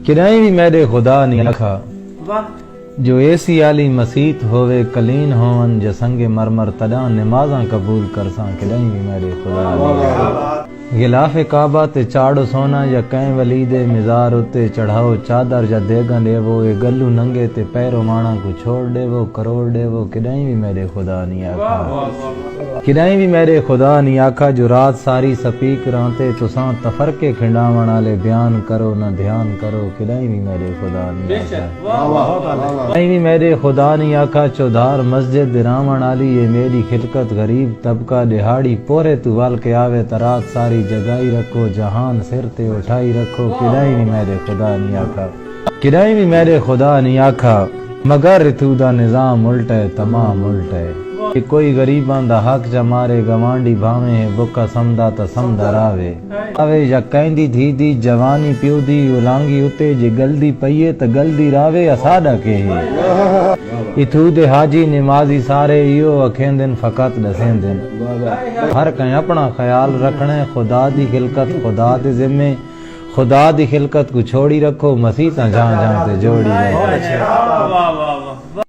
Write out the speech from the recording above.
کدائیں بھی میرے خدا نہیں آکھا جو ایسی عالی مسیت ہوئے کلین ہون جسنگ مرمر تدان نمازاں قبول کرساں کدائیں بھی میرے خدا نہیں آکھا غلاف کعبہ تے چاڑو سونا یا کہیں ولید مزار اتے چڑھاؤ چادر یا دیگاں دے وہ اے گلو ننگے تے پیرو مانا کو چھوڑ دے وہ کروڑ دے وہ کدائیں بھی میرے خدا نہیں آکھا کدائیں بھی میرے خدا نہیں آکھا جو رات ساری سپیک رانتے تساں تفرقے کھنڈاون والے بیان کرو نہ دھیان کرو کدائیں بھی میرے خدا نہیں آکھا کدائیں بھی میرے خدا نہیں آکھا چودھار مسجد راون والی یہ میری خلقت غریب طبقہ دہاڑی پورے تو وال کے آوے ترات ساری جگائی رکھو جہان سر تے اٹھائی رکھو کدائیں بھی میرے خدا نہیں آکھا کدائیں بھی میرے خدا نہیں آکھا مگر تو دا نظام الٹا ہے تمام الٹا ہے کہ کوئی غریباں دا حق جا مارے گوانڈی بھاویں ہے بکا سمدا تا سمدا راوے آوے یا کہندی دھی دی جوانی پیو دی اولانگی اتے جے گلدی پئیے تا گلدی راوے اساڈا کے ہے اتھو دے حاجی نمازی سارے ایو اکھیں دن فقط دسیں دن ہر کہیں اپنا خیال رکھنے خدا دی خلقت خدا دے ذمے خدا دی خلقت کو چھوڑی رکھو مسیح تا جہاں جہاں تے جوڑی رکھو